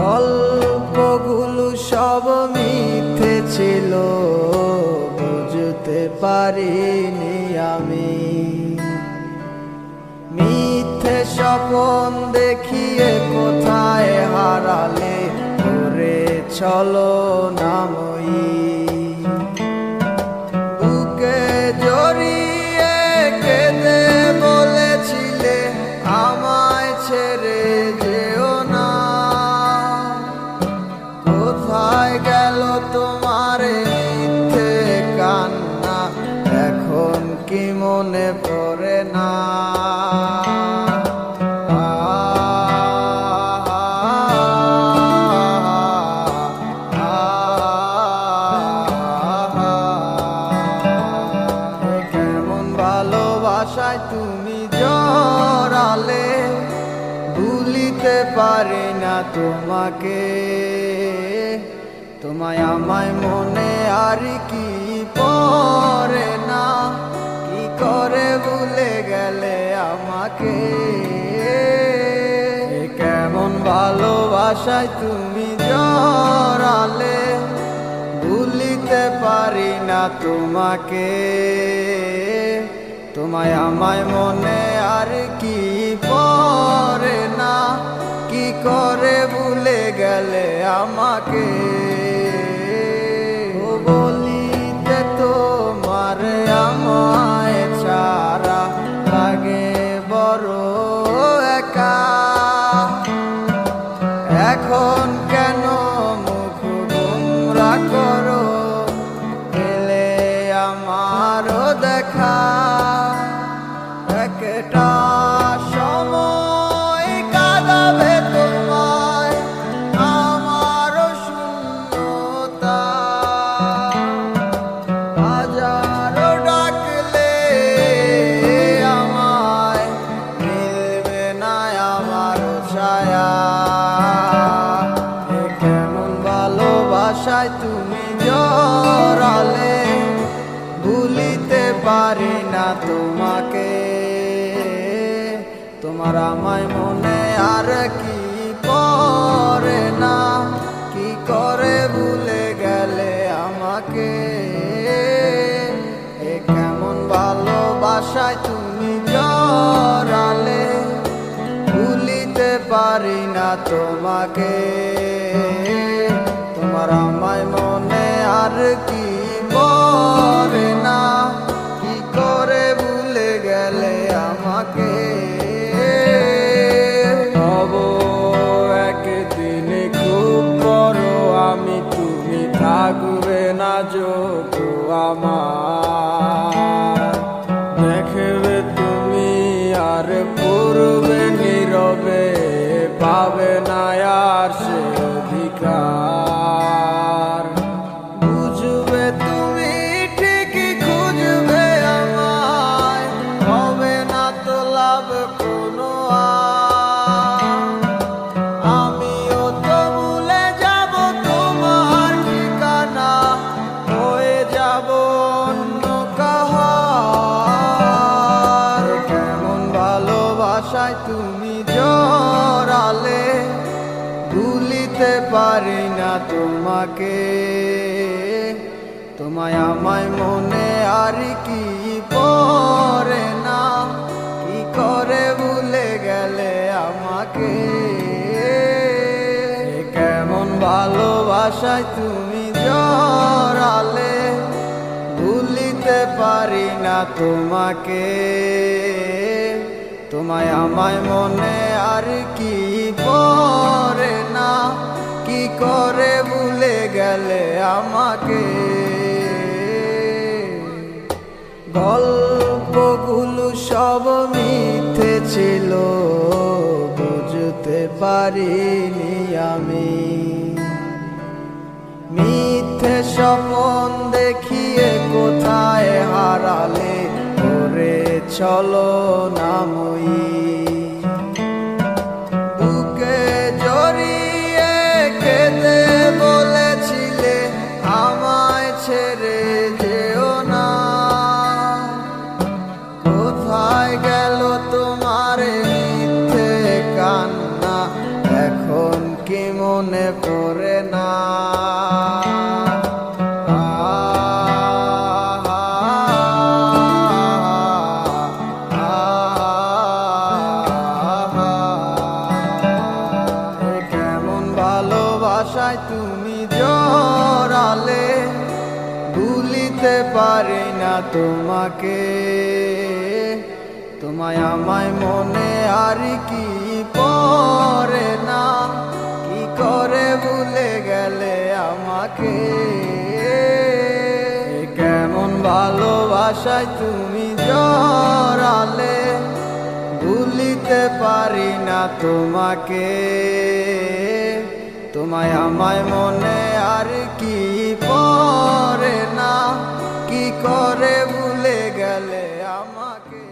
গল্পগুলো সব মিথ্যে ছিল, বুঝতে পারিনি আমি। মিথ্যে স্বপ্ন দেখিয়ে কোথায় হারালে করে চলো নাময়ী। বুকে জড়িয়ে কেঁদে বলেছিলে আমায় ছেড়ে যেও না। কোথায় গেল তোমার মিথ্যে কান্না, এখন কি মনে পড়ে না? কেমন ভালোবাসায় তুমি জড়ালে, ভুলিতে পারি না তোমাকে। তোমায় আমায় মনে আর কি পড়ে না, কি করে ভুলে গেলে আমাকে। কেমন ভালোবাসায় তুমি জড়ালে, ভুলিতে পারি না তোমাকে। তোমায় আমায় মনে আর কি পড়ে না, কি করে ভুলে গেলে আমাকে। বলিতে তোমার আমায় ছাড়া লাগে বড় একা। এখন কেন মুখ গোমরা করো, পেলে আমারও দেখা। একটা সময় কাঁদাবে তোমায় আমারও শূন্যতা। হাজারো ডাকলে আমায় মিলবে না আমারও ছায়া। কেমন ভালোবাসায় তুমি জড়ালে, ভুলিতে পারি না তোমাকে। তোমার আমায় মনে আর কি পড়ে না, কি করে ভুলে গেলে আমাকে। কেমন ভালোবাসায় তুমি জড়ালে, ভুলিতে পারি না তোমাকে। তোমার আমায় মনে আর কি পড়ে না, কি করে ভুলে গেলে আমাকে। হব একদিন খুব বড় আমি, তুমি থাকবে না যোগ আমার। দেখবে তুমি আর পূর্বে নীরবে, পাবে না আর সে অধিকার। বুঝবে তুমি ঠিকই খুঁজবে আমায়, হবে না তো লাভ কোনো আর। আমিও তো ভুলে যাব তোমার ঠিকানা, হয়ে যাব অন্য কাহার। কেমন ভালোবাসায় তুমি জড়ালে, ভুলিতে পারি না তোমাকে। তোমায় আমায় মনে আর কি পড়ে না, কি করে ভুলে গেলে আমাকে। কেমন ভালোবাসায় তুমি জড়ালে, ভুলিতে পারি না তোমাকে। তোমায় আমায় মনে আর কি পড়ে না, কি করে ভুলে গেলে আমাকে। গল্পগুলো সব মিথ্যে ছিল, বুঝতে পারিনি আমি। মিথ্যে স্বপ্ন দেখিয়ে কোথায় হারালে করে চলো নাময়ী। বুকে জড়িয়ে কেঁদে বলেছিলে আমায় ছেড়ে যেও না। কোথায় গেল তোমার মিথ্যে কান্না, এখন কি মনে ভুলিতে পারি না তোমাকে। তোমায় আমায় মনে আর কি পড়ে না, কি করে ভুলে গেলে আমাকে। কেমন ভালোবাসায় তুমি জড়ালে, ভুলিতে পারি না তোমাকে। তোমায় আমায় মনে আর কি পড়ে না, কি করে ভুলে গেলে আমাকে।